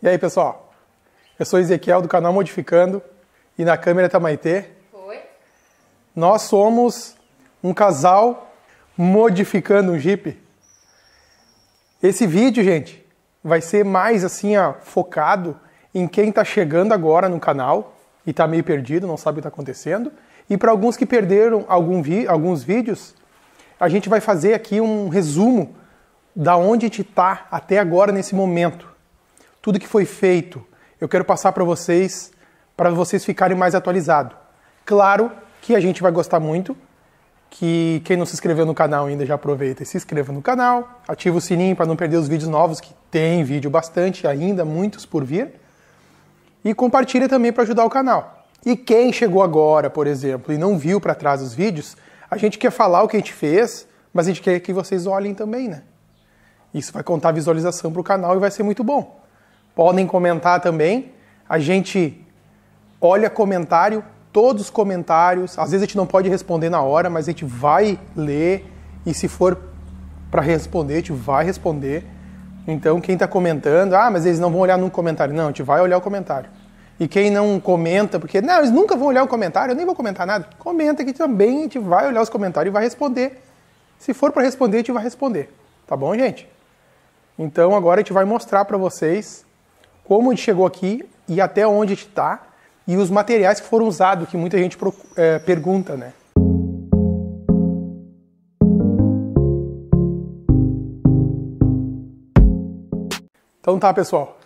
E aí, pessoal? Eu sou Ezequiel do canal Modificando e na câmera tá Maitê. Oi. Nós somos um casal modificando um Jeep. Esse vídeo, gente, vai ser mais assim, focado em quem tá chegando agora no canal e tá meio perdido, não sabe o que tá acontecendo. E para alguns que perderam alguns vídeos, a gente vai fazer aqui um resumo da onde a gente tá até agora nesse momento. Tudo que foi feito, eu quero passar para vocês ficarem mais atualizados. Claro que a gente vai gostar muito, que quem não se inscreveu no canal ainda já aproveita e se inscreva no canal, ativa o sininho para não perder os vídeos novos, que tem vídeo bastante ainda, muitos por vir, e compartilha também para ajudar o canal. E quem chegou agora, por exemplo, e não viu para trás os vídeos, a gente quer falar o que a gente fez, mas a gente quer que vocês olhem também, né? Isso vai contar visualização para o canal e vai ser muito bom. Podem comentar também, a gente olha comentário, todos os comentários, às vezes a gente não pode responder na hora, mas a gente vai ler e se for para responder, a gente vai responder. Então quem está comentando, mas eles não vão olhar no comentário. Não, a gente vai olhar o comentário. E quem não comenta, porque não, eles nunca vão olhar o comentário, eu nem vou comentar nada. Comenta que também a gente vai olhar os comentários e vai responder. Se for para responder, a gente vai responder. Tá bom, gente? Então agora a gente vai mostrar para vocês como a gente chegou aqui e até onde a gente está e os materiais que foram usados, que muita gente pergunta, né? Então tá, pessoal.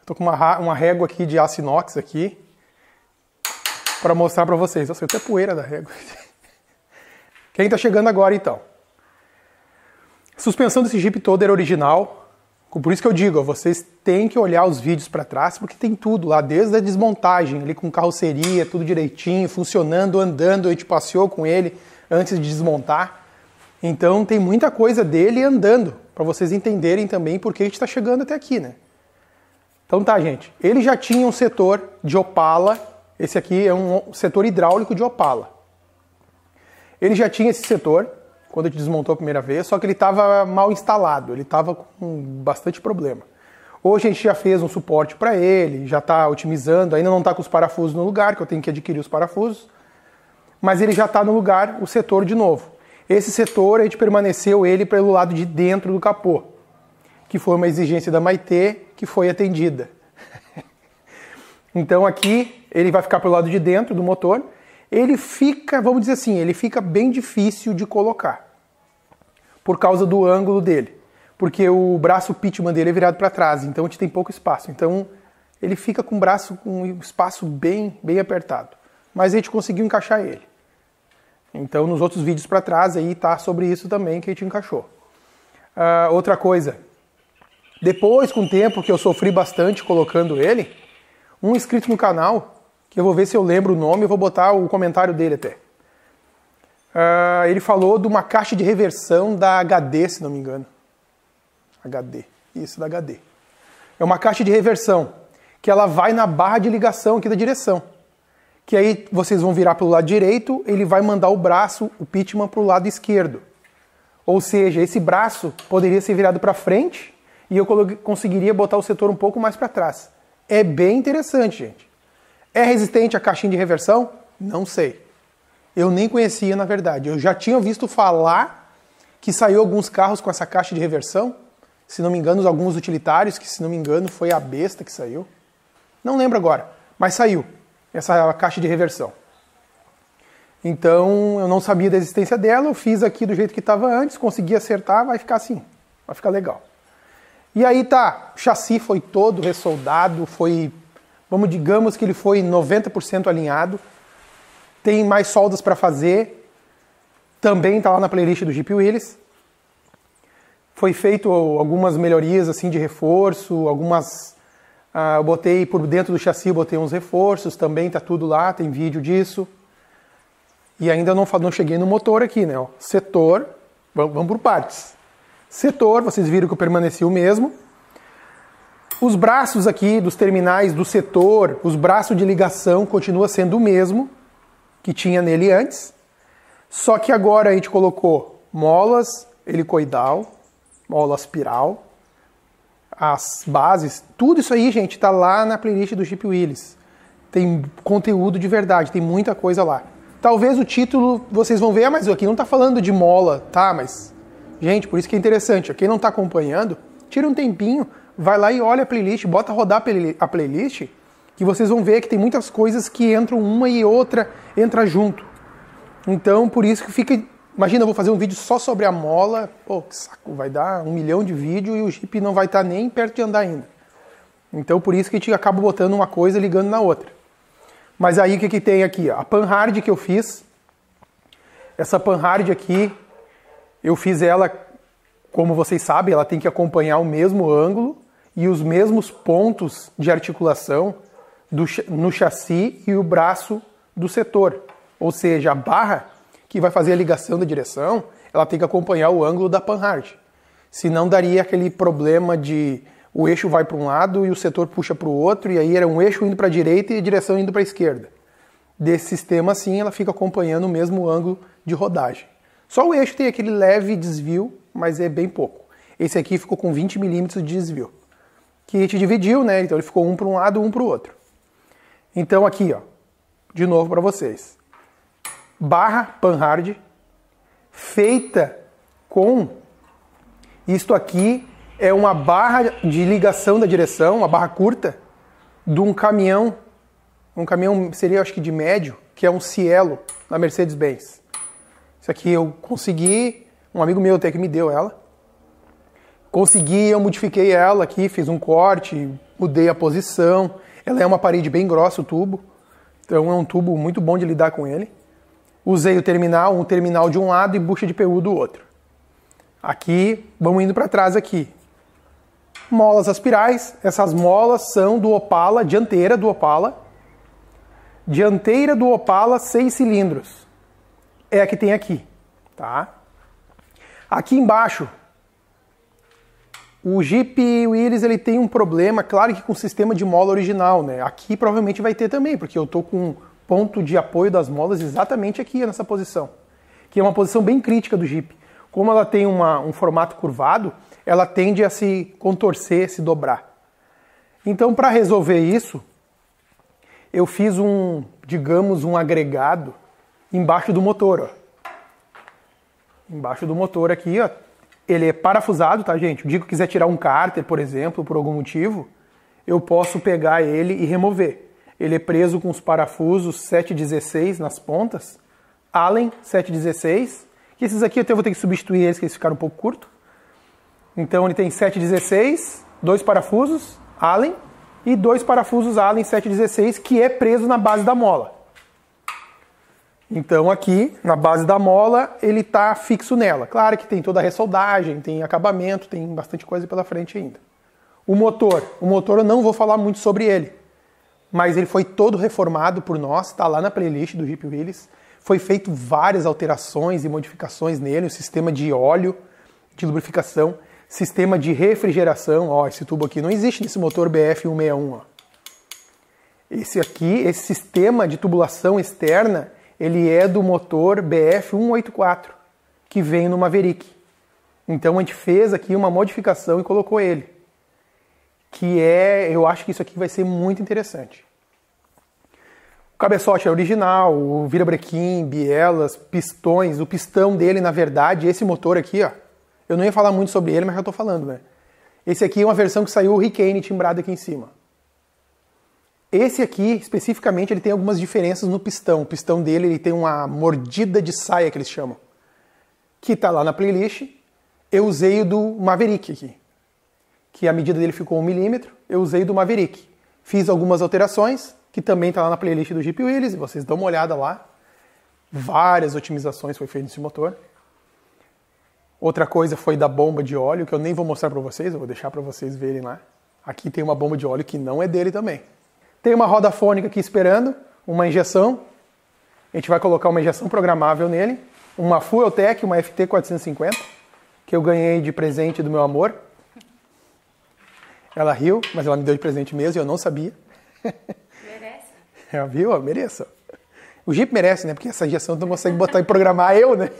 Estou com uma régua aqui de aço inox aqui para mostrar para vocês. Nossa, até poeira da régua. Quem está chegando agora, então? A suspensão desse Jeep todo era original. Por isso que eu digo, vocês têm que olhar os vídeos para trás, porque tem tudo lá, desde a desmontagem, ali com carroceria, tudo direitinho, funcionando, andando, a gente passeou com ele antes de desmontar. Então tem muita coisa dele andando, para vocês entenderem também por que a gente está chegando até aqui, né? Então tá, gente, ele já tinha um setor de Opala, esse aqui é um setor hidráulico de Opala. Ele já tinha esse setor quando a gente desmontou a primeira vez, só que ele estava mal instalado, ele estava com bastante problema. Hoje a gente já fez um suporte para ele, já está otimizando, ainda não está com os parafusos no lugar, que eu tenho que adquirir os parafusos, mas ele já está no lugar, o setor de novo. Esse setor a gente permaneceu ele pelo lado de dentro do capô, que foi uma exigência da Maitê, que foi atendida. Então aqui ele vai ficar pelo lado de dentro do motor. Ele fica, vamos dizer assim, ele fica bem difícil de colocar, por causa do ângulo dele, porque o braço pitman dele é virado para trás, então a gente tem pouco espaço, então ele fica com o braço com um espaço bem apertado, mas a gente conseguiu encaixar ele. Então nos outros vídeos para trás aí tá sobre isso também que a gente encaixou. Outra coisa, depois com o tempo que eu sofri bastante colocando ele, um inscrito no canal, que eu vou ver se eu lembro o nome, eu vou botar o comentário dele até. Ele falou de uma caixa de reversão da HD, se não me engano. HD, isso, da HD. É uma caixa de reversão, que ela vai na barra de ligação aqui da direção. Que aí vocês vão virar para o lado direito, ele vai mandar o braço, o pitman, para o lado esquerdo. Ou seja, esse braço poderia ser virado para frente e eu conseguiria botar o setor um pouco mais para trás. É bem interessante, gente. É resistente à caixinha de reversão? Não sei. Eu nem conhecia, na verdade. Eu já tinha visto falar que saiu alguns carros com essa caixa de reversão. Se não me engano, alguns utilitários, que se não me engano foi a Besta que saiu. Não lembro agora, mas saiu essa caixa de reversão. Então, eu não sabia da existência dela, eu fiz aqui do jeito que estava antes, consegui acertar, vai ficar assim, vai ficar legal. E aí tá, o chassi foi todo ressoldado, digamos que ele foi 90% alinhado. Tem mais soldas para fazer. Também está lá na playlist do Jeep Willys. Foi feito algumas melhorias assim de reforço, eu botei por dentro do chassi, eu botei uns reforços, também tá tudo lá, tem vídeo disso. E ainda não cheguei no motor aqui, né? Setor, vamos por partes. Setor, vocês viram que eu permaneci o mesmo. Os braços aqui dos terminais do setor, os braços de ligação continua sendo o mesmo que tinha nele antes. Só que agora a gente colocou molas helicoidal, mola espiral, as bases, tudo isso aí, gente, tá lá na playlist do Jeep Willys. Tem conteúdo de verdade, tem muita coisa lá. Talvez o título vocês vão ver, mas aqui não tá falando de mola, tá? Mas, gente, por isso que é interessante. Quem não tá acompanhando, tira um tempinho, vai lá e olha a playlist, bota rodar a playlist, que vocês vão ver que tem muitas coisas que entram uma e outra, entra junto. Então, por isso que fica... Imagina, eu vou fazer um vídeo só sobre a mola, pô, que saco, vai dar 1 milhão de vídeos e o Jeep não vai estar nem perto de andar ainda. Então, por isso que a gente acaba botando uma coisa ligando na outra. Mas aí, o que tem aqui? A Panhard que eu fiz, essa Panhard aqui, eu fiz ela, como vocês sabem, ela tem que acompanhar o mesmo ângulo e os mesmos pontos de articulação no chassi e o braço do setor. Ou seja, a barra que vai fazer a ligação da direção, ela tem que acompanhar o ângulo da Panhard. Senão daria aquele problema de o eixo vai para um lado e o setor puxa para o outro, e aí era um eixo indo para a direita e a direção indo para a esquerda. Desse sistema assim, ela fica acompanhando o mesmo ângulo de rodagem. Só o eixo tem aquele leve desvio, mas é bem pouco. Esse aqui ficou com 20 milímetros de desvio. Que a gente dividiu, né? Então ele ficou um para um lado, um para o outro. Então aqui, ó, de novo para vocês. Barra Panhard, feita com isto aqui, é uma barra de ligação da direção, uma barra curta, de um caminhão seria acho que de médio, que é um Cielo, da Mercedes-Benz. Isso aqui eu consegui, um amigo meu até que me deu ela. Consegui, eu modifiquei ela aqui, fiz um corte, mudei a posição. Ela é uma parede bem grossa, o tubo, então é um tubo muito bom de lidar com ele. Usei um terminal de um lado e bucha de PU do outro. Aqui, vamos indo para trás aqui. Molas aspirais, essas molas são do Opala, dianteira do Opala. Dianteira do Opala, 6 cilindros. É a que tem aqui, tá? Aqui embaixo, o Jeep Willys, ele tem um problema, claro que com o sistema de mola original, né? Aqui provavelmente vai ter também, porque eu tô com ponto de apoio das molas exatamente aqui nessa posição, que é uma posição bem crítica do Jeep. Como ela tem um formato curvado, ela tende a se contorcer, se dobrar. Então, para resolver isso, eu fiz digamos, um agregado embaixo do motor, ó. Embaixo do motor aqui, ó. Ele é parafusado, tá, gente? O dia que eu quiser tirar um cárter, por exemplo, por algum motivo, eu posso pegar ele e remover. Ele é preso com os parafusos 716 nas pontas, Allen 716, que esses aqui eu até vou ter que substituir eles, que eles ficaram um pouco curtos. Então ele tem 716, 2 parafusos Allen e 2 parafusos Allen 716, que é preso na base da mola. Então aqui, na base da mola, ele está fixo nela. Claro que tem toda a ressoldagem, tem acabamento, tem bastante coisa pela frente ainda. O motor eu não vou falar muito sobre ele, mas ele foi todo reformado por nós, está lá na playlist do Jeep Willys. Foi feito várias alterações e modificações nele, o sistema de óleo, de lubrificação, sistema de refrigeração. Ó, esse tubo aqui não existe nesse motor BF161. Ó. Esse sistema de tubulação externa, ele é do motor BF184, que vem no Maverick. Então a gente fez aqui uma modificação e colocou ele. Eu acho que isso aqui vai ser muito interessante. O cabeçote é original, o virabrequim, bielas, pistões. O pistão dele, na verdade, esse motor aqui, ó. Eu não ia falar muito sobre ele, mas já estou falando, né? Esse aqui é uma versão que saiu o Hurricane timbrado aqui em cima. Esse aqui, especificamente, ele tem algumas diferenças no pistão. O pistão dele ele tem uma mordida de saia, que eles chamam. Que está lá na playlist. Eu usei o do Maverick aqui. Que a medida dele ficou 1 milímetro. Eu usei do Maverick. Fiz algumas alterações, que também está lá na playlist do Jeep Willys. Vocês dão uma olhada lá. Várias otimizações foi feito nesse motor. Outra coisa foi da bomba de óleo, que eu nem vou mostrar para vocês, eu vou deixar para vocês verem lá. Aqui tem uma bomba de óleo que não é dele também. Tem uma roda fônica aqui esperando, uma injeção. A gente vai colocar uma injeção programável nele. Uma Fueltech, uma FT450, que eu ganhei de presente do meu amor. Ela riu, mas ela me deu de presente mesmo e eu não sabia. Merece. Ela viu? Eu mereço. O Jeep merece, né? Porque essa injeção tu não consegue botar e programar eu, né?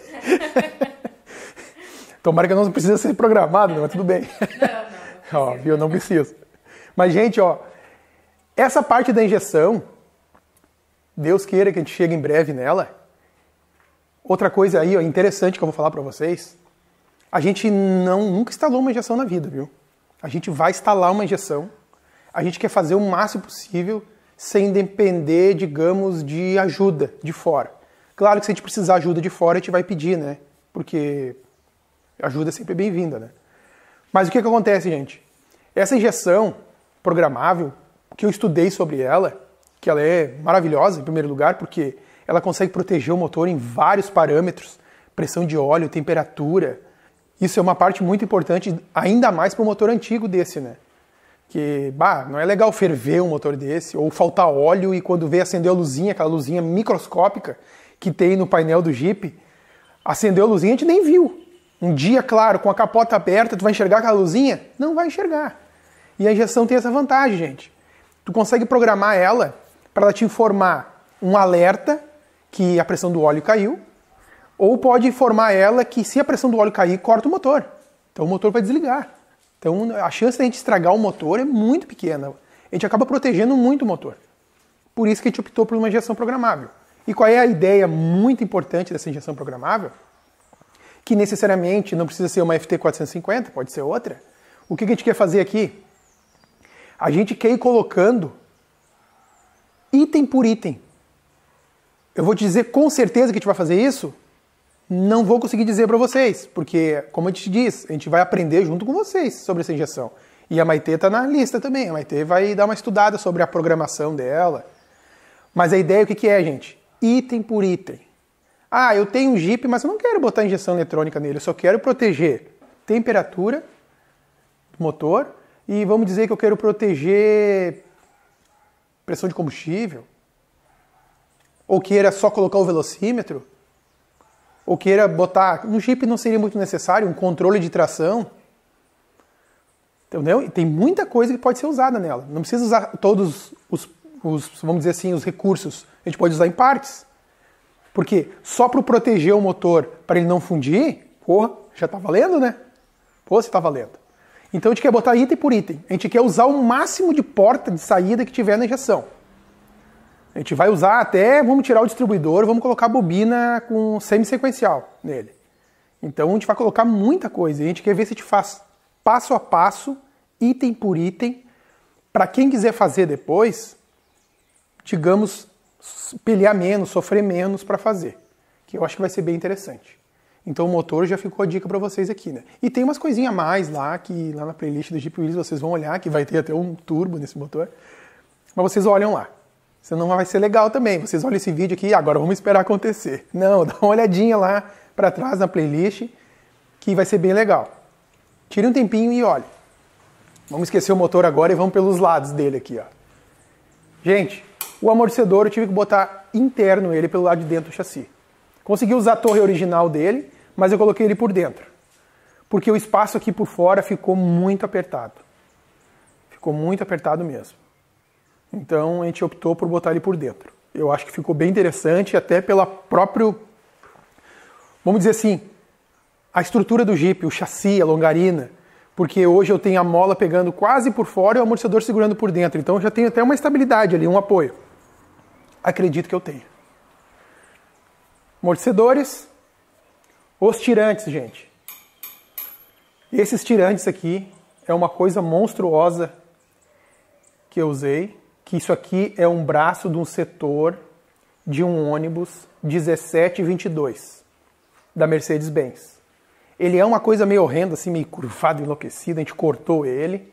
Tomara que eu não precisa ser programado, né? Mas tudo bem. Ó, viu? Não precisa. Mas, gente, ó, essa parte da injeção, Deus queira que a gente chegue em breve nela. Outra coisa aí, ó, interessante que eu vou falar pra vocês, a gente nunca instalou uma injeção na vida, viu? A gente vai instalar uma injeção, a gente quer fazer o máximo possível sem depender, digamos, de ajuda de fora. Claro que se a gente precisar de ajuda de fora, a gente vai pedir, né? Porque ajuda é sempre bem-vinda, né? Mas o que acontece, gente? Essa injeção programável, que eu estudei sobre ela, que ela é maravilhosa, em primeiro lugar, porque ela consegue proteger o motor em vários parâmetros, pressão de óleo, temperatura. Isso é uma parte muito importante, ainda mais para um motor antigo desse, né? Que, não é legal ferver um motor desse, ou faltar óleo e quando vê acender a luzinha, aquela luzinha microscópica que tem no painel do Jeep, acendeu a luzinha e a gente nem viu. Um dia, claro, com a capota aberta, tu vai enxergar aquela luzinha? Não vai enxergar. E a injeção tem essa vantagem, gente. Tu consegue programar ela para ela te informar um alerta que a pressão do óleo caiu, ou pode informar ela que se a pressão do óleo cair, corta o motor. Então o motor vai desligar. Então a chance de a gente estragar o motor é muito pequena. A gente acaba protegendo muito o motor. Por isso que a gente optou por uma injeção programável. E qual é a ideia muito importante dessa injeção programável? Que necessariamente não precisa ser uma FT450, pode ser outra. O que a gente quer fazer aqui? A gente quer ir colocando item por item. Eu vou te dizer com certeza que a gente vai fazer isso? Não vou conseguir dizer para vocês, porque, como eu te disse, a gente vai aprender junto com vocês sobre essa injeção. E a Maitê está na lista também. A Maitê vai dar uma estudada sobre a programação dela. Mas a ideia, o que é, gente? Item por item. Ah, eu tenho um Jeep, mas eu não quero botar injeção eletrônica nele. Eu só quero proteger temperatura do motor e vamos dizer que eu quero proteger pressão de combustível. Ou queira só colocar o velocímetro. Ou queira botar... No Jeep não seria muito necessário um controle de tração. Entendeu? E tem muita coisa que pode ser usada nela. Não precisa usar todos os vamos dizer assim, os recursos. A gente pode usar em partes. Porque só para proteger o motor, para ele não fundir, porra, já está valendo, né? Pô, você está valendo. Então a gente quer botar item por item. A gente quer usar o máximo de porta de saída que tiver na injeção. A gente vai usar até, vamos tirar o distribuidor, vamos colocar a bobina com semi-sequencial nele. Então a gente vai colocar muita coisa. E a gente quer ver se a gente faz passo a passo, item por item, para quem quiser fazer depois, digamos, pelear menos, sofrer menos para fazer. Que eu acho que vai ser bem interessante. Então o motor já ficou a dica para vocês aqui, né? E tem umas coisinhas a mais lá, que lá na playlist do Jeep Wheels vocês vão olhar, que vai ter até um turbo nesse motor. Mas vocês olham lá. Senão vai ser legal também. Vocês olham esse vídeo aqui, agora vamos esperar acontecer. Não, dá uma olhadinha lá para trás na playlist, que vai ser bem legal. Tire um tempinho e olhe. Vamos esquecer o motor agora e vamos pelos lados dele aqui, ó. Gente, o amortecedor eu tive que botar interno ele pelo lado de dentro do chassi. Consegui usar a torre original dele, mas eu coloquei ele por dentro. Porque o espaço aqui por fora ficou muito apertado. Ficou muito apertado mesmo. Então a gente optou por botar ele por dentro. Eu acho que ficou bem interessante, até pela própria, vamos dizer assim, a estrutura do Jeep, o chassi, a longarina. Porque hoje eu tenho a mola pegando quase por fora e o amortecedor segurando por dentro. Então eu já tenho até uma estabilidade ali, um apoio. Acredito que eu tenho. Amortecedores. Os tirantes, gente. Esses tirantes aqui é uma coisa monstruosa que eu usei. Que isso aqui é um braço de um setor de um ônibus 1722 da Mercedes-Benz. Ele é uma coisa meio horrenda, assim, meio curvado, enlouquecido. A gente cortou ele.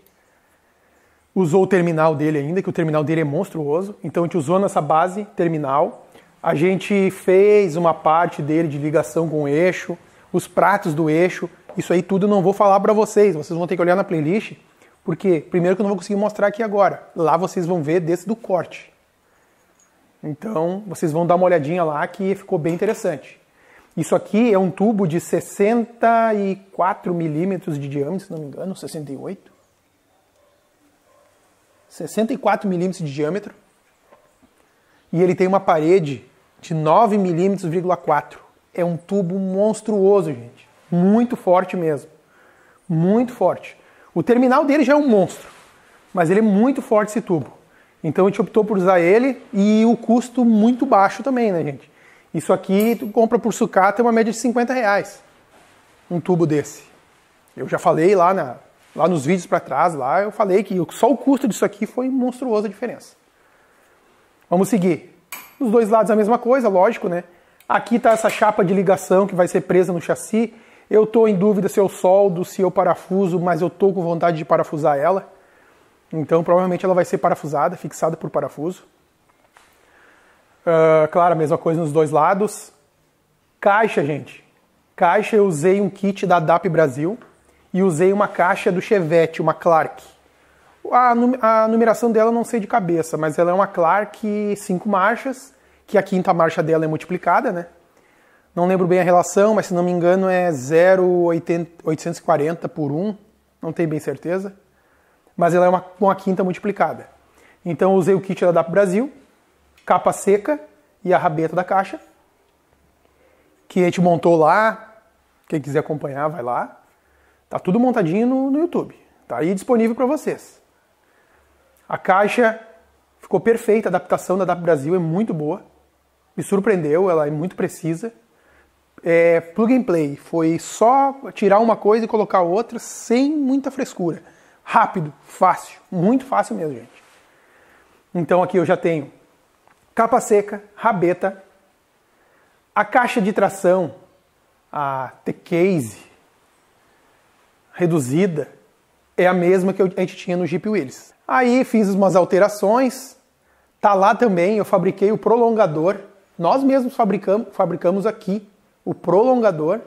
Usou o terminal dele ainda, que o terminal dele é monstruoso. Então a gente usou nessa base terminal. A gente fez uma parte dele de ligação com o eixo, os pratos do eixo. Isso aí tudo eu não vou falar para vocês. Vocês vão ter que olhar na playlist. Porque, primeiro que eu não vou conseguir mostrar aqui agora. Lá vocês vão ver desde do corte. Então, vocês vão dar uma olhadinha lá que ficou bem interessante. Isso aqui é um tubo de 64 milímetros de diâmetro, se não me engano, 68. 64 milímetros de diâmetro. E ele tem uma parede de 9 milímetros,4. É um tubo monstruoso, gente. Muito forte mesmo. Muito forte. O terminal dele já é um monstro, mas ele é muito forte esse tubo. Então a gente optou por usar ele e o custo muito baixo também, né, gente? Isso aqui tu compra por sucata, é uma média de R$50, um tubo desse. Eu já falei lá nos vídeos para trás, lá eu falei que só o custo disso aqui foi monstruosa a diferença. Vamos seguir. Dos dois lados a mesma coisa, lógico, né? Aqui está essa chapa de ligação que vai ser presa no chassi. Eu estou em dúvida se eu soldo, se eu parafuso, mas eu estou com vontade de parafusar ela. Então provavelmente ela vai ser parafusada, fixada por parafuso. Claro, a mesma coisa nos dois lados. Caixa, gente. Caixa, eu usei um kit da DAP Brasil e usei uma caixa do Chevette, uma Clark. A numeração dela eu não sei de cabeça, mas ela é uma Clark 5 marchas, que a quinta marcha dela é multiplicada, né? Não lembro bem a relação, mas se não me engano é 0,840 por 1, não tenho bem certeza. Mas ela é uma quinta multiplicada. Então eu usei o kit da DAP Brasil, capa seca e a rabeta da caixa, que a gente montou lá. Quem quiser acompanhar, vai lá. Tá tudo montadinho no YouTube. Tá aí disponível para vocês. A caixa ficou perfeita, a adaptação da DAP Brasil é muito boa. Me surpreendeu, ela é muito precisa. É plug and play, foi só tirar uma coisa e colocar outra sem muita frescura. Rápido, fácil, muito fácil mesmo, gente. Então aqui eu já tenho capa seca, rabeta, a caixa de tração, a T-Case reduzida, é a mesma que a gente tinha no Jeep Willys. Aí fiz umas alterações, tá lá também, eu fabriquei o prolongador, nós mesmos fabricamos aqui o prolongador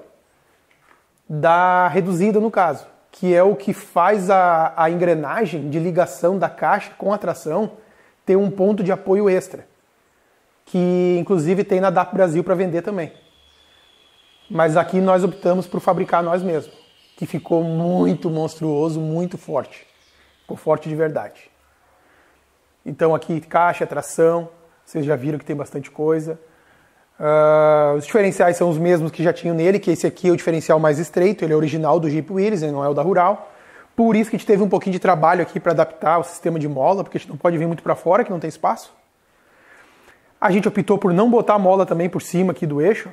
da reduzida no caso, que é o que faz a engrenagem de ligação da caixa com a tração ter um ponto de apoio extra, que inclusive tem na DAP Brasil para vender também. Mas aqui nós optamos por fabricar nós mesmos, que ficou muito monstruoso, muito forte. Ficou forte de verdade. Então aqui caixa, tração, vocês já viram que tem bastante coisa. Os diferenciais são os mesmos que já tinham nele, que esse aqui é o diferencial mais estreito, ele é original do Jeep Willys, ele não é o da Rural. Por isso que a gente teve um pouquinho de trabalho aqui para adaptar o sistema de mola, porque a gente não pode vir muito para fora, que não tem espaço. A gente optou por não botar a mola também por cima aqui do eixo,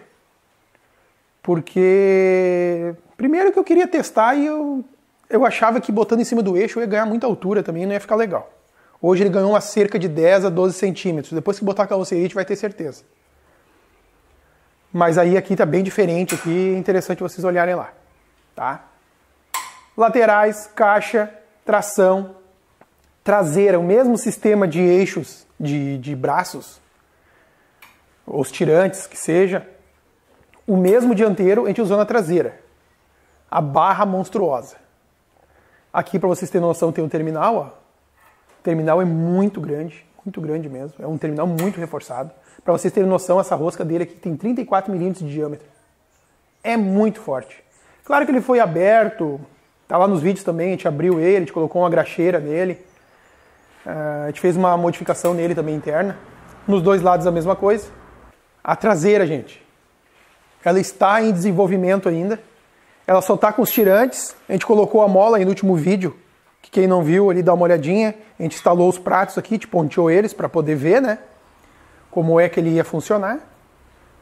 porque primeiro que eu queria testar e eu achava que botando em cima do eixo eu ia ganhar muita altura também e não ia ficar legal. Hoje ele ganhou uma cerca de 10 a 12 centímetros, depois que botar a carroceria a gente vai ter certeza. Mas aí aqui tá bem diferente, aqui é interessante vocês olharem lá, tá? Laterais, caixa, tração, traseira, o mesmo sistema de eixos, de braços, os tirantes, que seja, o mesmo dianteiro a gente usou na traseira. A barra monstruosa. Aqui, para vocês terem noção, tem um terminal, ó. O terminal é muito grande mesmo, é um terminal muito reforçado. Para vocês terem noção, essa rosca dele aqui tem 34 milímetros de diâmetro. É muito forte. Claro que ele foi aberto, tá lá nos vídeos também, a gente abriu ele, a gente colocou uma graxeira nele. A gente fez uma modificação nele também interna. Nos dois lados a mesma coisa. A traseira, gente, ela está em desenvolvimento ainda. Ela só está com os tirantes. A gente colocou a mola aí no último vídeo, que quem não viu ali dá uma olhadinha. A gente instalou os pratos aqui, tipo, ponteou eles para poder ver, né? Como é que ele ia funcionar.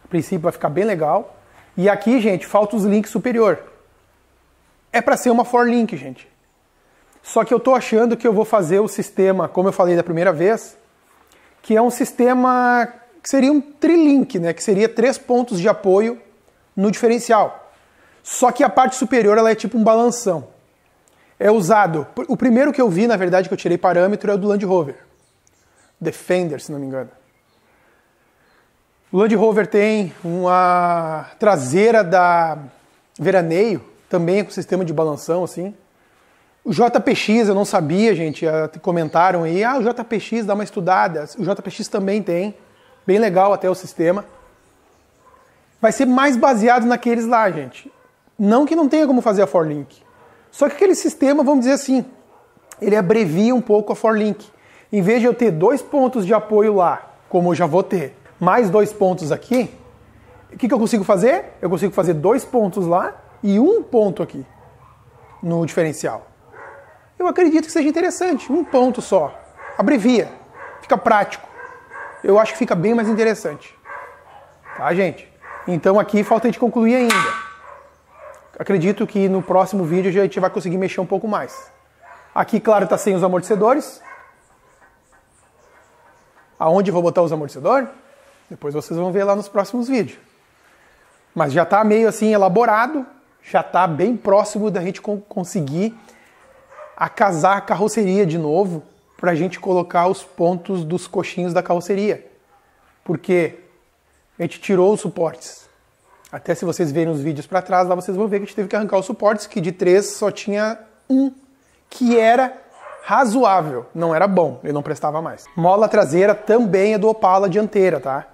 A princípio vai ficar bem legal. E aqui, gente, falta os links superior. É para ser uma forlink, gente. Só que eu tô achando que eu vou fazer o sistema, como eu falei da primeira vez, que é um sistema que seria um trilink, né? Que seria 3 pontos de apoio no diferencial. Só que a parte superior ela é tipo um balanção. É usado... O primeiro que eu vi, na verdade, que eu tirei parâmetro é o do Land Rover. Defender, se não me engano. O Land Rover tem uma traseira da Veraneio, também com sistema de balanção, assim. O JPX, eu não sabia, gente, comentaram aí, o JPX dá uma estudada. O JPX também tem, bem legal até o sistema. Vai ser mais baseado naqueles lá, gente. Não que não tenha como fazer a forlink. Só que aquele sistema, vamos dizer assim, ele abrevia um pouco a forlink. Em vez de eu ter 2 pontos de apoio lá, como eu já vou ter, mais 2 pontos aqui, o que eu consigo fazer? Eu consigo fazer 2 pontos lá e 1 ponto aqui no diferencial. eu acredito que seja interessante. Um ponto só. Abrevia. Fica prático. Eu acho que fica bem mais interessante. Tá, gente? Então aqui falta de concluir ainda. Acredito que no próximo vídeo a gente vai conseguir mexer um pouco mais. Aqui, claro, está sem os amortecedores. Aonde eu vou botar os amortecedores? Depois vocês vão ver lá nos próximos vídeos. Mas já está meio assim elaborado, já está bem próximo da gente conseguir acasar a carroceria de novo, para a gente colocar os pontos dos coxinhos da carroceria. Porque a gente tirou os suportes. Até se vocês verem os vídeos para trás, lá vocês vão ver que a gente teve que arrancar os suportes, que de 3 só tinha um, que era razoável, não era bom, ele não prestava mais. Mola traseira também é do Opala dianteira, tá?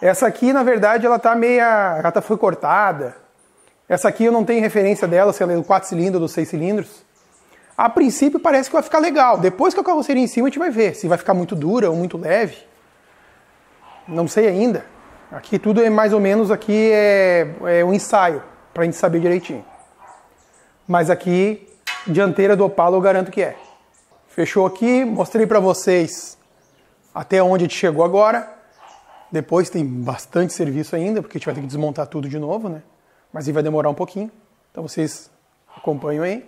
Essa aqui, na verdade, ela tá meia... ela foi cortada. Essa aqui eu não tenho referência dela, se ela é do 4 cilindros ou do 6 cilindros. A princípio parece que vai ficar legal. Depois que a carroceria em cima a gente vai ver se vai ficar muito dura ou muito leve. Não sei ainda. Aqui tudo é mais ou menos aqui é um ensaio, pra gente saber direitinho. Mas aqui, dianteira do Opala eu garanto que é. Fechou aqui, mostrei pra vocês até onde a gente chegou agora. Depois tem bastante serviço ainda, porque a gente vai ter que desmontar tudo de novo, né? Mas aí vai demorar um pouquinho. Então vocês acompanham aí.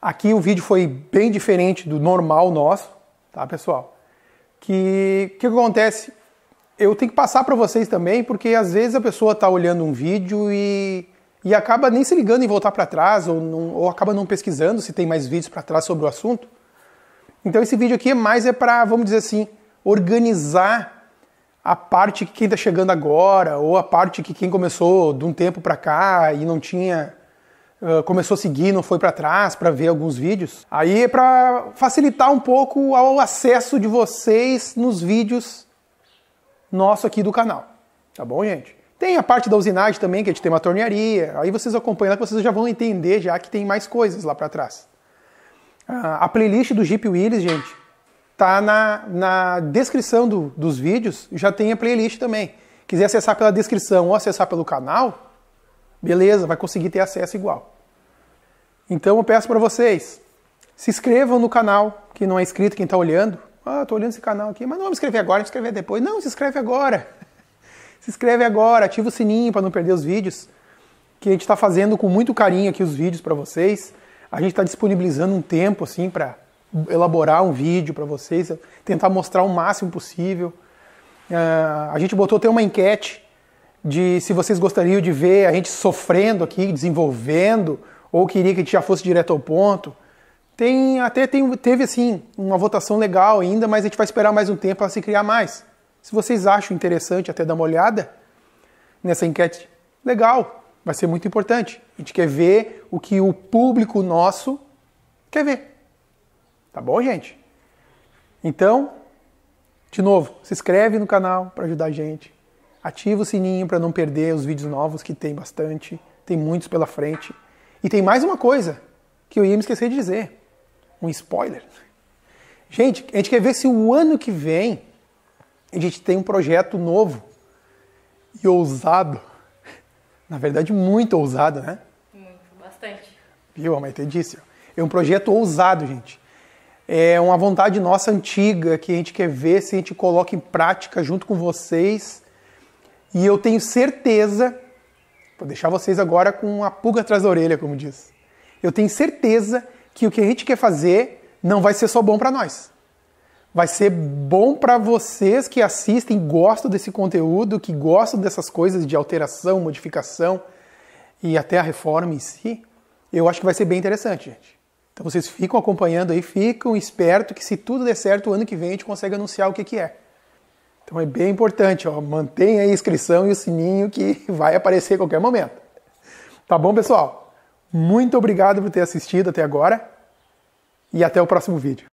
Aqui o vídeo foi bem diferente do normal nosso, tá, pessoal? Que acontece? Eu tenho que passar para vocês também, porque às vezes a pessoa está olhando um vídeo e acaba nem se ligando em voltar para trás, ou acaba não pesquisando se tem mais vídeos para trás sobre o assunto. Então esse vídeo aqui é para, vamos dizer assim, organizar a parte que quem está chegando agora, ou a parte que quem começou de um tempo para cá e não tinha... começou a seguir, não foi para trás para ver alguns vídeos. Aí é para facilitar um pouco o acesso de vocês nos vídeos nosso aqui do canal. Tá bom, gente? Tem a parte da usinagem também, que a gente tem uma tornearia. Aí vocês acompanham lá que vocês já vão entender já que tem mais coisas lá para trás. A playlist do Jeep Willys, gente, tá na descrição dos vídeos. Já tem a playlist também. Quiser acessar pela descrição ou acessar pelo canal, beleza, vai conseguir ter acesso igual. Então eu peço para vocês, se inscrevam no canal, quem não é inscrito, quem está olhando. Ah, tô olhando esse canal aqui, mas não vamos inscrever agora, vamos inscrever depois. Não, se inscreve agora. Se inscreve agora, ativa o sininho para não perder os vídeos, que a gente está fazendo com muito carinho aqui os vídeos para vocês. A gente está disponibilizando um tempo assim para elaborar um vídeo para vocês, tentar mostrar o máximo possível. A gente botou até uma enquete de se vocês gostariam de ver a gente sofrendo aqui, desenvolvendo, ou queria que a gente já fosse direto ao ponto. Teve assim uma votação legal ainda, mas a gente vai esperar mais um tempo para se criar mais. Se vocês acham interessante até dar uma olhada nessa enquete, legal, vai ser muito importante. A gente quer ver o que o público nosso quer ver. Tá bom, gente? Então, de novo, se inscreve no canal para ajudar a gente. Ativa o sininho para não perder os vídeos novos, que tem bastante. Tem muitos pela frente. E tem mais uma coisa que eu ia me esquecer de dizer. Um spoiler. Gente, a gente quer ver se o ano que vem a gente tem um projeto novo e ousado. Na verdade, muito ousado, né? Muito, bastante. Viu? A Maite disse. É um projeto ousado, gente. É uma vontade nossa antiga que a gente quer ver se a gente coloca em prática junto com vocês. E eu tenho certeza, vou deixar vocês agora com a pulga atrás da orelha, como diz. Eu tenho certeza que o que a gente quer fazer não vai ser só bom para nós. Vai ser bom para vocês que assistem, gostam desse conteúdo, que gostam dessas coisas de alteração, modificação e até a reforma em si. Eu acho que vai ser bem interessante, gente. Então vocês ficam acompanhando aí, ficam espertos que se tudo der certo, o ano que vem a gente consegue anunciar o que é. Então é bem importante, ó, mantenha a inscrição e o sininho que vai aparecer a qualquer momento. Tá bom, pessoal? Muito obrigado por ter assistido até agora e até o próximo vídeo.